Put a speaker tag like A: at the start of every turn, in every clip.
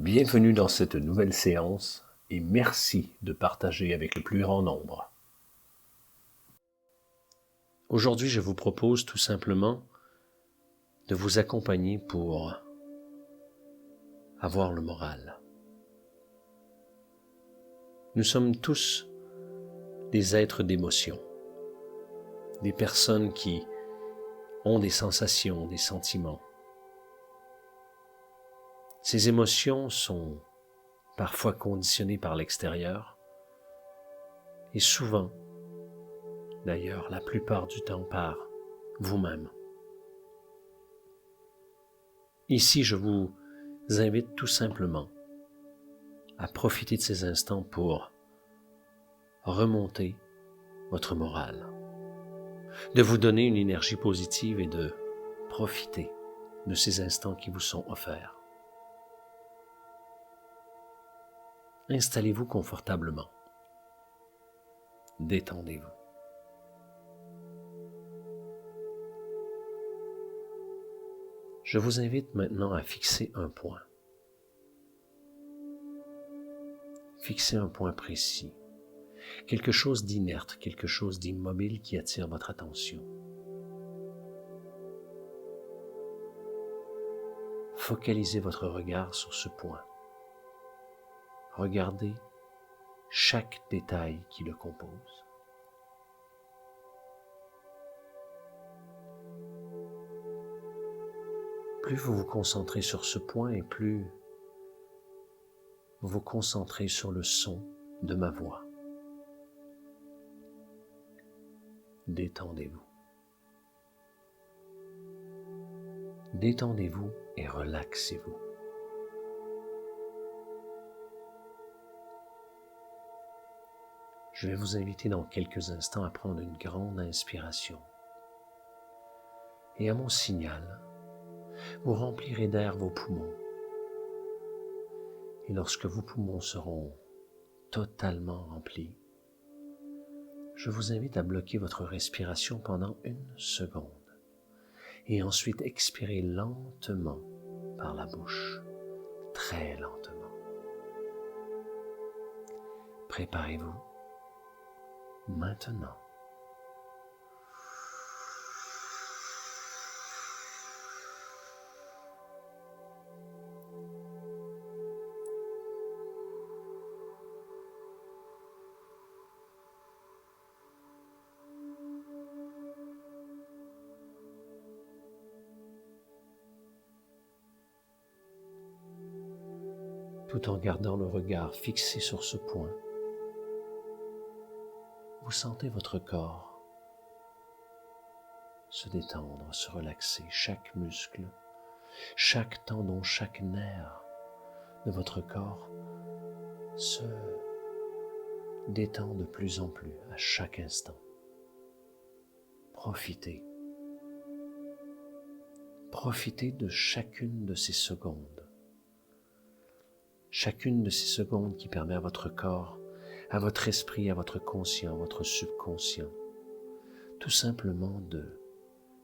A: Bienvenue dans cette nouvelle séance et merci de partager avec le plus grand nombre. Aujourd'hui, je vous propose tout simplement de vous accompagner pour avoir le moral. Nous sommes tous des êtres d'émotion, des personnes qui ont des sensations, des sentiments. Ces émotions sont parfois conditionnées par l'extérieur et souvent, d'ailleurs, la plupart du temps par vous-même. Ici, je vous invite tout simplement à profiter de ces instants pour remonter votre morale, de vous donner une énergie positive et de profiter de ces instants qui vous sont offerts. Installez-vous confortablement. Détendez-vous. Je vous invite maintenant à fixer un point. Fixez un point précis. Quelque chose d'inerte, quelque chose d'immobile qui attire votre attention. Focalisez votre regard sur ce point. Regardez chaque détail qui le compose. Plus vous vous concentrez sur ce point et plus vous vous concentrez sur le son de ma voix. Détendez-vous. Détendez-vous et relaxez-vous. Je vais vous inviter dans quelques instants à prendre une grande inspiration. Et à mon signal, vous remplirez d'air vos poumons. Et lorsque vos poumons seront totalement remplis, je vous invite à bloquer votre respiration pendant 1 seconde. Et ensuite expirez lentement par la bouche, très lentement. Préparez-vous maintenant. Tout en gardant le regard fixé sur ce point, vous sentez votre corps se détendre, se relaxer, chaque muscle, chaque tendon, chaque nerf de votre corps se détend de plus en plus à chaque instant. Profitez. Profitez de chacune de ces secondes. Chacune de ces secondes qui permet à votre corps, à votre esprit, à votre conscient, à votre subconscient, tout simplement de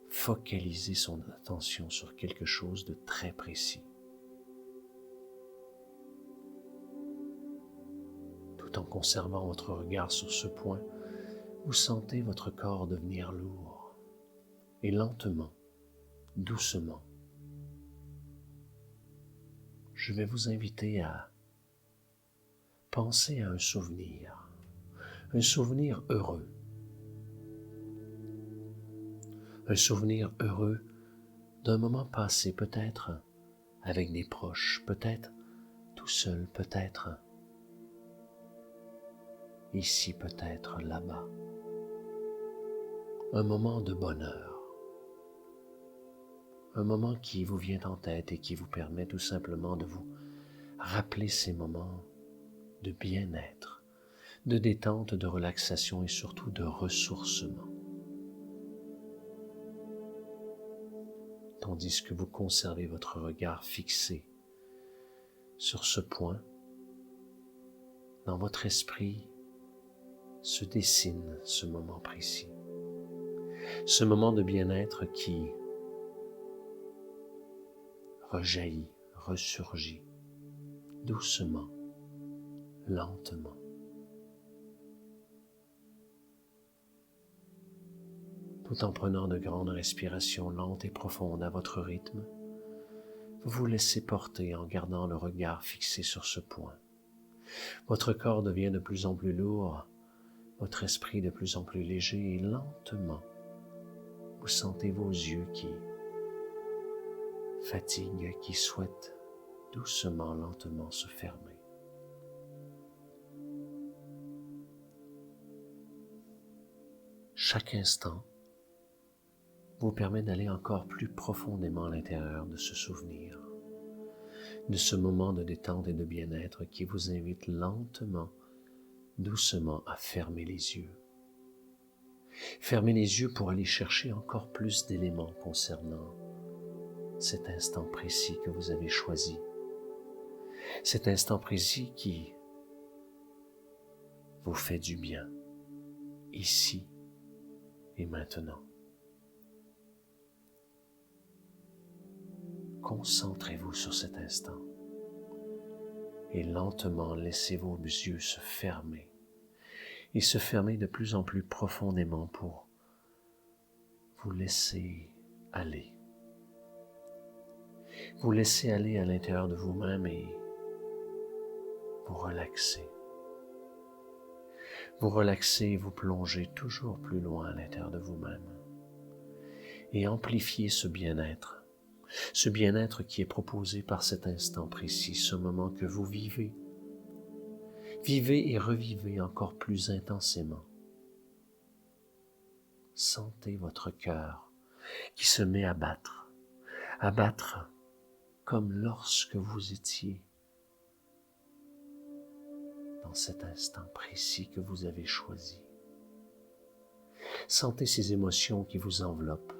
A: focaliser son attention sur quelque chose de très précis. Tout en conservant votre regard sur ce point, vous sentez votre corps devenir lourd. Et lentement, doucement, je vais vous inviter à penser à un souvenir heureux. Un souvenir heureux d'un moment passé, peut-être avec des proches, peut-être tout seul, peut-être ici, peut-être là-bas. Un moment de bonheur. Un moment qui vous vient en tête et qui vous permet tout simplement de vous rappeler ces moments de bien-être, de détente, de relaxation et surtout de ressourcement. Tandis que vous conservez votre regard fixé sur ce point, dans votre esprit se dessine ce moment précis, ce moment de bien-être qui rejaillit, ressurgit doucement, lentement. Tout en prenant de grandes respirations lentes et profondes à votre rythme, vous vous laissez porter en gardant le regard fixé sur ce point. Votre corps devient de plus en plus lourd, votre esprit de plus en plus léger et lentement, vous sentez vos yeux qui fatiguent, qui souhaitent doucement, lentement se fermer. Chaque instant vous permet d'aller encore plus profondément à l'intérieur de ce souvenir, de ce moment de détente et de bien-être qui vous invite lentement, doucement à fermer les yeux. Fermez les yeux pour aller chercher encore plus d'éléments concernant cet instant précis que vous avez choisi. Cet instant précis qui vous fait du bien, ici et maintenant. Concentrez-vous sur cet instant et lentement laissez vos yeux se fermer et se fermer de plus en plus profondément pour vous laisser aller. Vous laissez aller à l'intérieur de vous-même et vous relaxez. Vous relaxez et vous plongez toujours plus loin à l'intérieur de vous-même et amplifiez ce bien-être qui est proposé par cet instant précis, ce moment que vous vivez. Vivez et revivez encore plus intensément. Sentez votre cœur qui se met à battre comme lorsque vous étiez dans cet instant précis que vous avez choisi. Sentez ces émotions qui vous enveloppent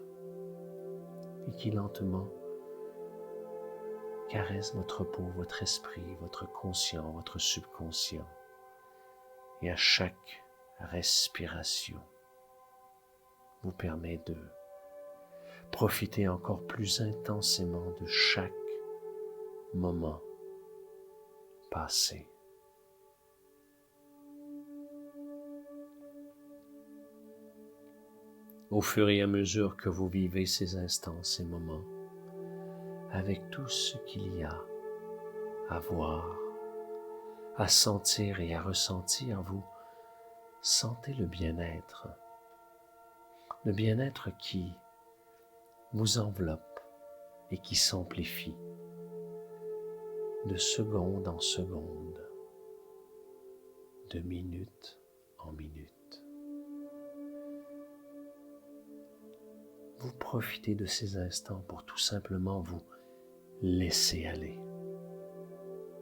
A: et qui lentement caressent votre peau, votre esprit, votre conscient, votre subconscient. Et à chaque respiration, vous permet de profiter encore plus intensément de chaque moment passé. Au fur et à mesure que vous vivez ces instants, ces moments, avec tout ce qu'il y a à voir, à sentir et à ressentir, vous sentez le bien-être qui vous enveloppe et qui s'amplifie de seconde en seconde, de minute en minute. Vous profitez de ces instants pour tout simplement vous laisser aller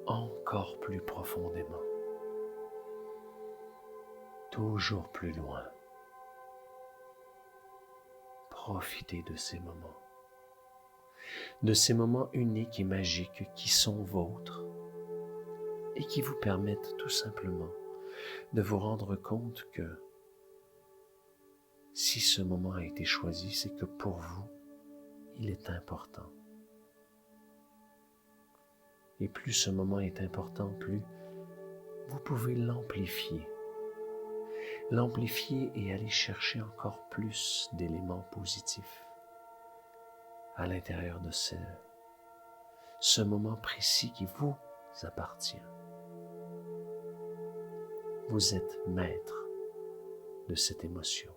A: encore plus profondément, toujours plus loin. Profitez de ces moments uniques et magiques qui sont vôtres et qui vous permettent tout simplement de vous rendre compte que si ce moment a été choisi, c'est que pour vous, il est important. Et plus ce moment est important, plus vous pouvez l'amplifier et aller chercher encore plus d'éléments positifs à l'intérieur de ce moment précis qui vous appartient. Vous êtes maître de cette émotion,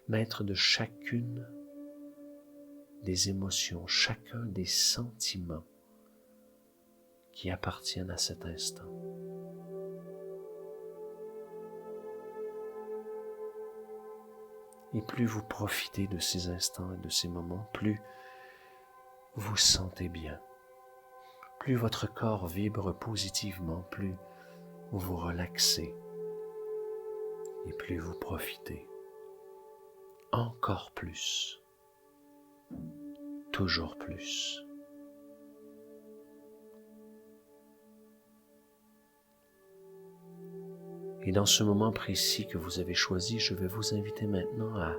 A: maître de chacune des émotions, chacun des sentiments qui appartiennent à cet instant. Et plus vous profitez de ces instants et de ces moments, plus vous sentez bien, plus votre corps vibre positivement, plus vous vous relaxez et plus vous profitez encore plus, toujours plus. Et dans ce moment précis que vous avez choisi, je vais vous inviter maintenant à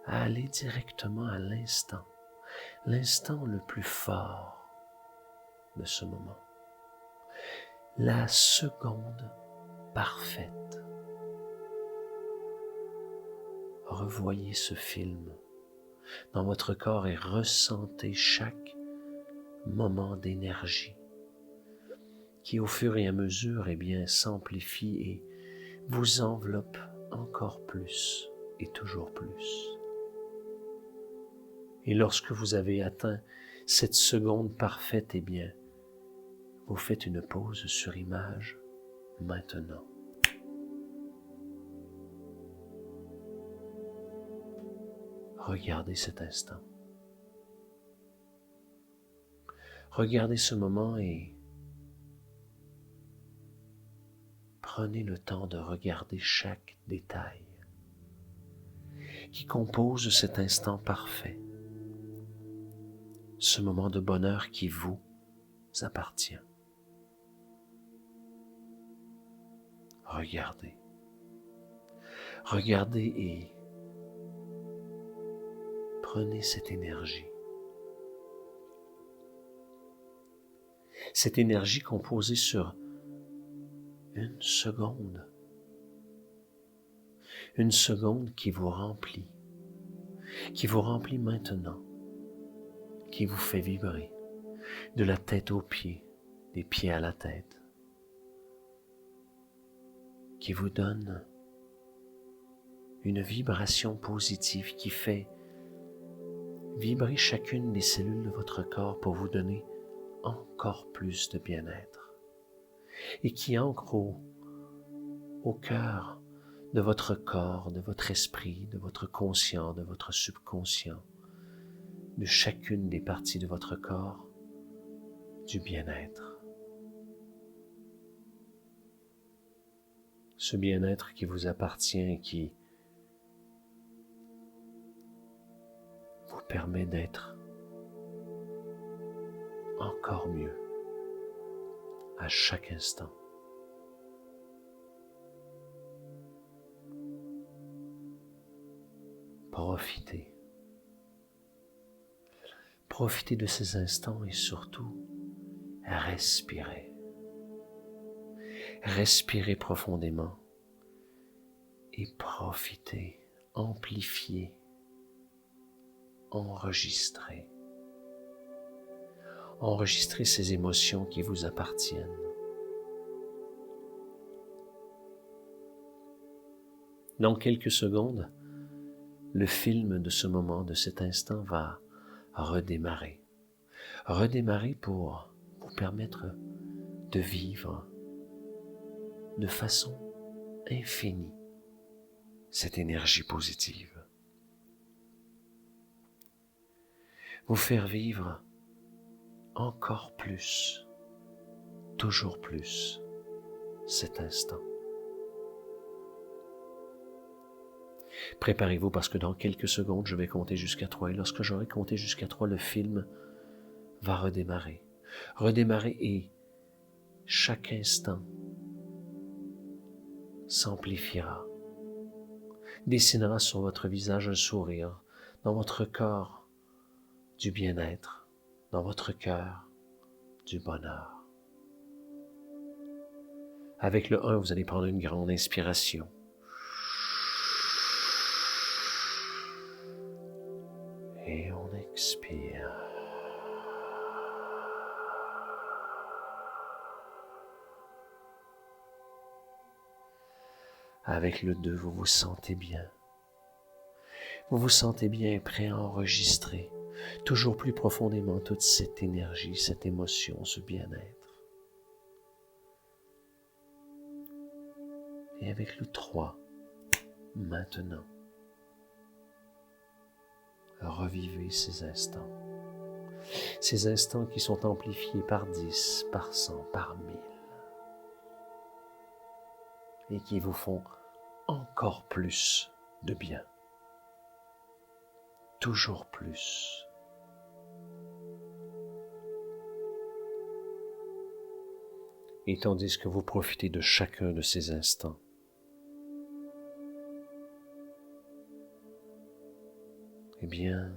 A: aller directement à l'instant le plus fort de ce moment. La seconde parfaite. Revoyez ce film dans votre corps et ressentez chaque moment d'énergie qui au fur et à mesure s'amplifie et vous enveloppe encore plus et toujours plus. Et lorsque vous avez atteint cette seconde parfaite, vous faites une pause sur image maintenant. Regardez cet instant. Regardez ce moment et prenez le temps de regarder chaque détail qui compose cet instant parfait, ce moment de bonheur qui vous appartient. Regardez. Regardez et prenez cette énergie. Cette énergie composée sur une seconde. Une seconde qui vous remplit maintenant, qui vous fait vibrer de la tête aux pieds, des pieds à la tête, qui vous donne une vibration positive qui fait vibrer chacune des cellules de votre corps pour vous donner encore plus de bien-être et qui ancre au cœur de votre corps, de votre esprit, de votre conscient, de votre subconscient, de chacune des parties de votre corps, du bien-être. Ce bien-être qui vous appartient et qui vous permet d'être encore mieux à chaque instant. Profitez. Profitez de ces instants et surtout, respirez. Respirez profondément et profitez, amplifiez, enregistrez. Enregistrez ces émotions qui vous appartiennent. Dans quelques secondes, le film de ce moment, de cet instant va redémarrer. Redémarrer pour vous permettre de vivre de façon infinie cette énergie positive. Vous faire vivre encore plus, toujours plus, cet instant. Préparez-vous parce que dans quelques secondes, je vais compter jusqu'à 3 et lorsque j'aurai compté jusqu'à 3, le film va redémarrer. Redémarrer et chaque instant s'amplifiera, dessinera sur votre visage un sourire, dans votre corps du bien-être, dans votre cœur du bonheur. Avec le 1, vous allez prendre une grande inspiration. Et on expire. Avec le 2, vous vous sentez bien. Vous vous sentez bien et prêt à enregistrer toujours plus profondément toute cette énergie, cette émotion, ce bien-être. Et avec le 3, maintenant, revivez ces instants qui sont amplifiés par 10, par 100, par 1000, et qui vous font encore plus de bien, toujours plus. Et tandis que vous profitez de chacun de ces instants, eh bien,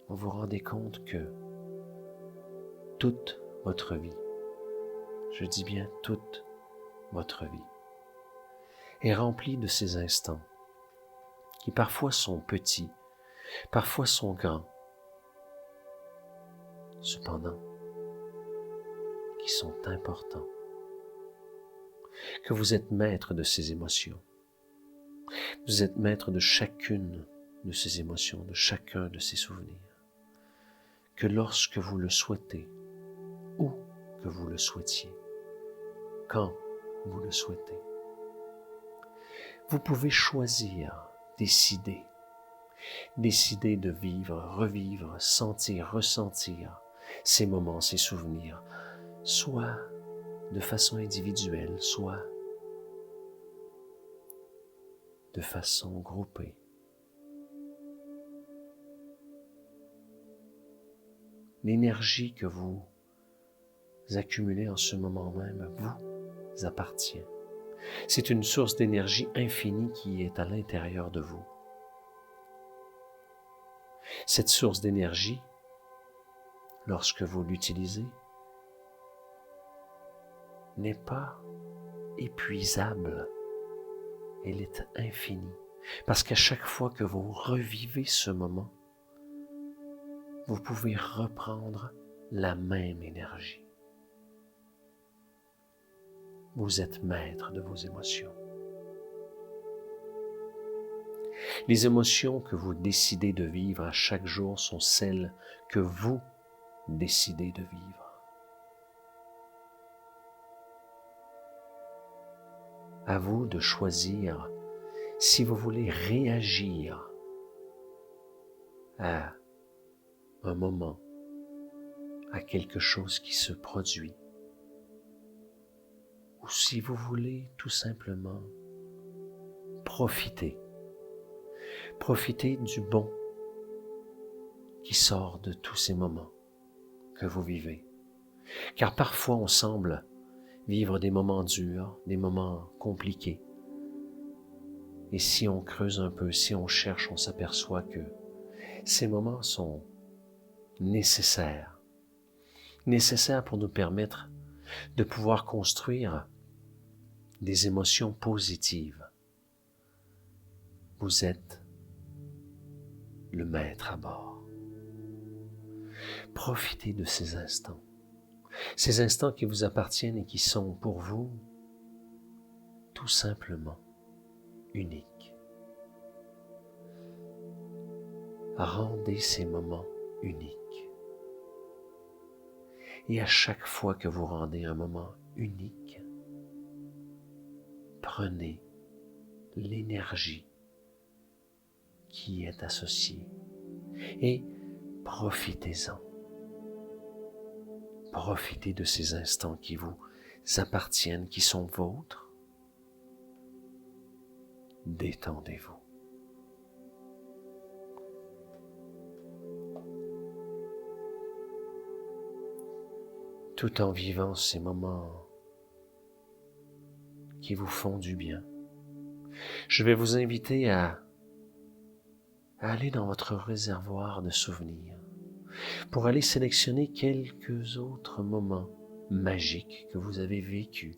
A: vous vous rendez compte que toute votre vie, je dis bien toute votre vie, est remplie de ces instants qui parfois sont petits, parfois sont grands, cependant qui sont importants, que vous êtes maître de ces émotions. Vous êtes maître de chacune de ces émotions, de chacun de ces souvenirs, que lorsque vous le souhaitez, où que vous le souhaitiez, quand vous le souhaitez, vous pouvez choisir, décider de vivre, revivre, sentir, ressentir ces moments, ces souvenirs, soit de façon individuelle, soit de façon groupée. L'énergie que vous accumulez en ce moment même vous appartient. C'est une source d'énergie infinie qui est à l'intérieur de vous. Cette source d'énergie, lorsque vous l'utilisez, n'est pas épuisable, elle est infinie. Parce qu'à chaque fois que vous revivez ce moment, vous pouvez reprendre la même énergie. Vous êtes maître de vos émotions. Les émotions que vous décidez de vivre à chaque jour sont celles que vous décidez de vivre. À vous de choisir si vous voulez réagir à un moment, à quelque chose qui se produit, ou si vous voulez tout simplement profiter du bon qui sort de tous ces moments que vous vivez. Car parfois on semble vivre des moments durs, des moments compliqués. Et si on creuse un peu, si on cherche, on s'aperçoit que ces moments sont nécessaires pour nous permettre de pouvoir construire des émotions positives. Vous êtes le maître à bord. Profitez de ces instants qui vous appartiennent et qui sont pour vous tout simplement uniques. Rendez ces moments uniques. Et à chaque fois que vous rendez un moment unique, prenez l'énergie qui est associée et profitez-en. Profitez de ces instants qui vous appartiennent, qui sont vôtres. Détendez-vous. Tout en vivant ces moments qui vous font du bien, je vais vous inviter à aller dans votre réservoir de souvenirs pour aller sélectionner quelques autres moments magiques que vous avez vécus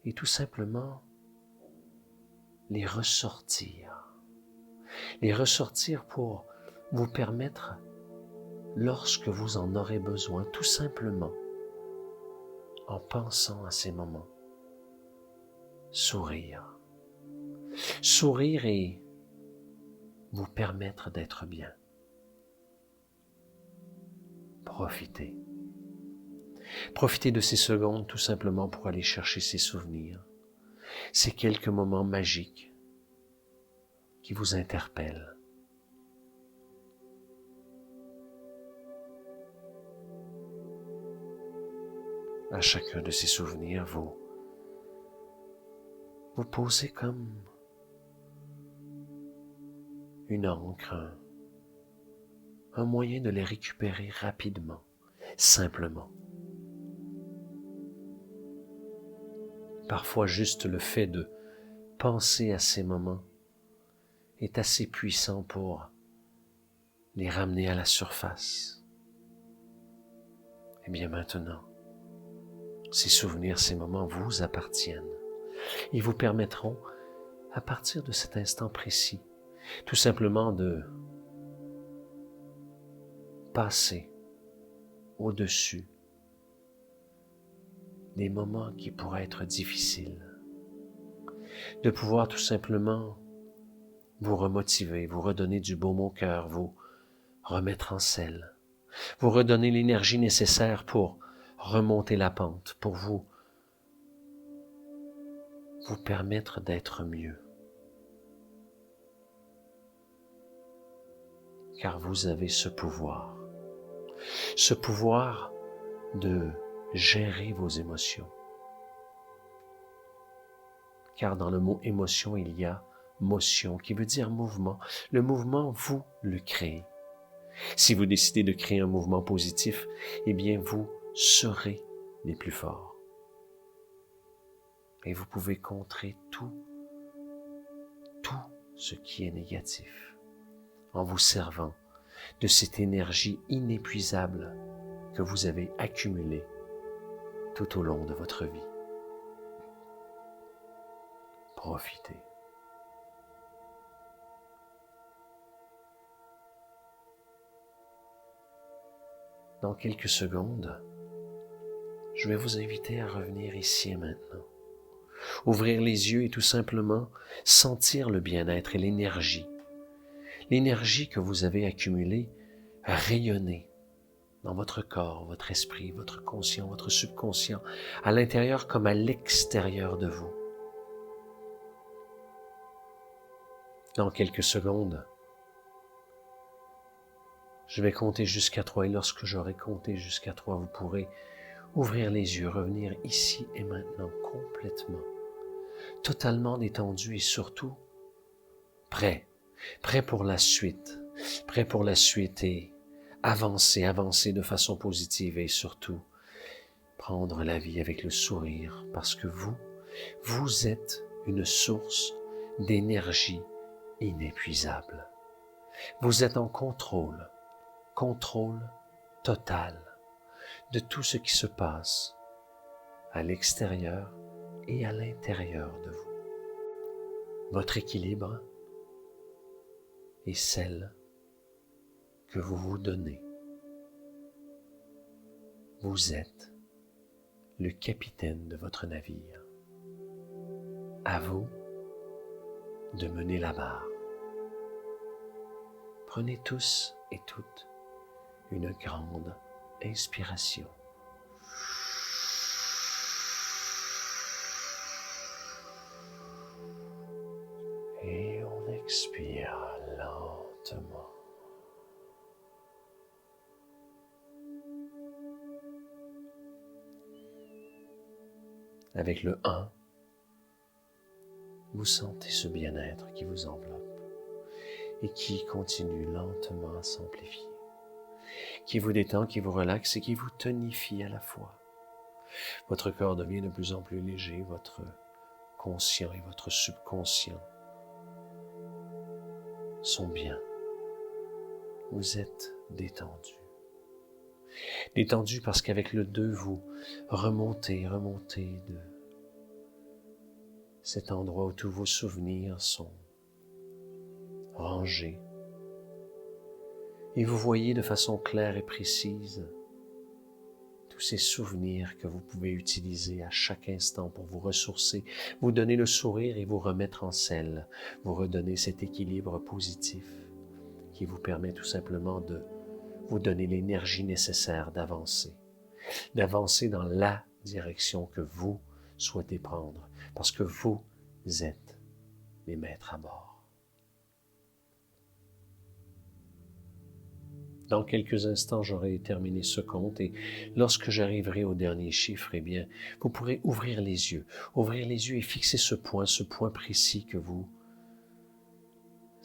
A: et tout simplement les ressortir pour vous permettre, lorsque vous en aurez besoin, tout simplement, en pensant à ces moments, sourire et vous permettre d'être bien. Profitez de ces secondes tout simplement pour aller chercher ces souvenirs, ces quelques moments magiques qui vous interpellent. À chacun de ces souvenirs, vous posez comme une encre, un moyen de les récupérer rapidement, simplement. Parfois, juste le fait de penser à ces moments est assez puissant pour les ramener à la surface. Eh bien maintenant, ces souvenirs, ces moments vous appartiennent. Ils vous permettront, à partir de cet instant précis, tout simplement de passer au-dessus des moments qui pourraient être difficiles, de pouvoir tout simplement vous remotiver, vous redonner du baume au cœur, vous remettre en selle, vous redonner l'énergie nécessaire pour remonter la pente, pour vous permettre d'être mieux. Car vous avez ce pouvoir de gérer vos émotions. Car dans le mot émotion, il y a motion, qui veut dire mouvement. Le mouvement, vous le créez. Si vous décidez de créer un mouvement positif, eh bien vous serez les plus forts. Et vous pouvez contrer tout ce qui est négatif en vous servant de cette énergie inépuisable que vous avez accumulée tout au long de votre vie. Profitez. Dans quelques secondes, je vais vous inviter à revenir ici et maintenant. Ouvrir les yeux et tout simplement sentir le bien-être et l'énergie. L'énergie que vous avez accumulée rayonner dans votre corps, votre esprit, votre conscient, votre subconscient, à l'intérieur comme à l'extérieur de vous. Dans quelques secondes, je vais compter jusqu'à 3 et lorsque j'aurai compté jusqu'à 3, vous pourrez ouvrir les yeux, revenir ici et maintenant complètement, totalement détendu et surtout prêt pour la suite, et avancer de façon positive et surtout prendre la vie avec le sourire parce que vous êtes une source d'énergie inépuisable. Vous êtes en contrôle total de tout ce qui se passe à l'extérieur et à l'intérieur de vous. Votre équilibre est celle que vous vous donnez. Vous êtes le capitaine de votre navire. À vous de mener la barre. Prenez tous et toutes une grande inspiration. Et on expire lentement. Avec le 1, vous sentez ce bien-être qui vous enveloppe et qui continue lentement à s'amplifier, qui vous détend, qui vous relaxe et qui vous tonifie à la fois. Votre corps devient de plus en plus léger, votre conscient et votre subconscient sont bien. Vous êtes détendu. Détendu parce qu'avec le 2, vous remontez de cet endroit où tous vos souvenirs sont rangés. Et vous voyez de façon claire et précise tous ces souvenirs que vous pouvez utiliser à chaque instant pour vous ressourcer, vous donner le sourire et vous remettre en selle, vous redonner cet équilibre positif qui vous permet tout simplement de vous donner l'énergie nécessaire d'avancer dans la direction que vous souhaitez prendre, parce que vous êtes les maîtres à bord. Dans quelques instants, j'aurai terminé ce compte et lorsque j'arriverai au dernier chiffre, eh bien, vous pourrez ouvrir les yeux et fixer ce point précis que vous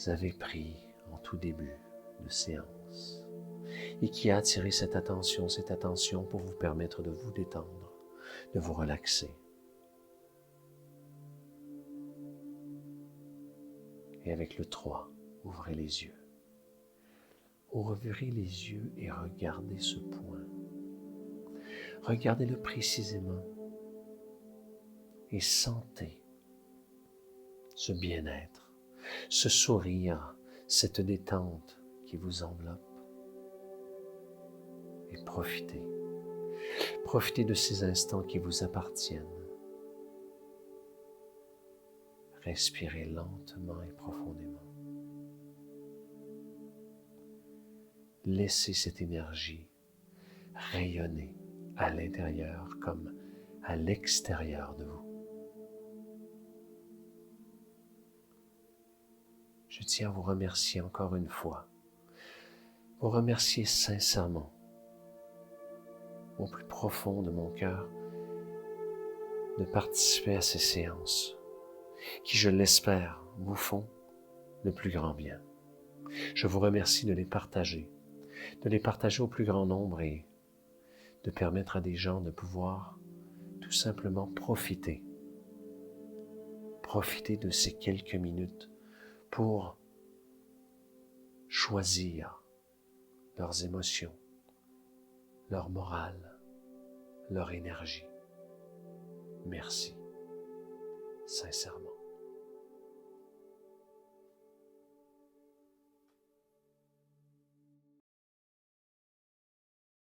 A: avez pris en tout début de séance et qui a attiré cette attention pour vous permettre de vous détendre, de vous relaxer. Et avec le 3, ouvrez les yeux. Ouvrez les yeux et regardez ce point. Regardez-le précisément et sentez ce bien-être, ce sourire, cette détente qui vous enveloppe. Et profitez. Profitez de ces instants qui vous appartiennent. Respirez lentement et profondément. Laissez cette énergie rayonner à l'intérieur comme à l'extérieur de vous. Je tiens à vous remercier encore une fois. Vous remercier sincèrement, au plus profond de mon cœur, de participer à ces séances qui, je l'espère, vous font le plus grand bien. Je vous remercie de les partager au plus grand nombre et de permettre à des gens de pouvoir tout simplement profiter de ces quelques minutes pour choisir leurs émotions, leur morale, leur énergie. Merci, sincèrement.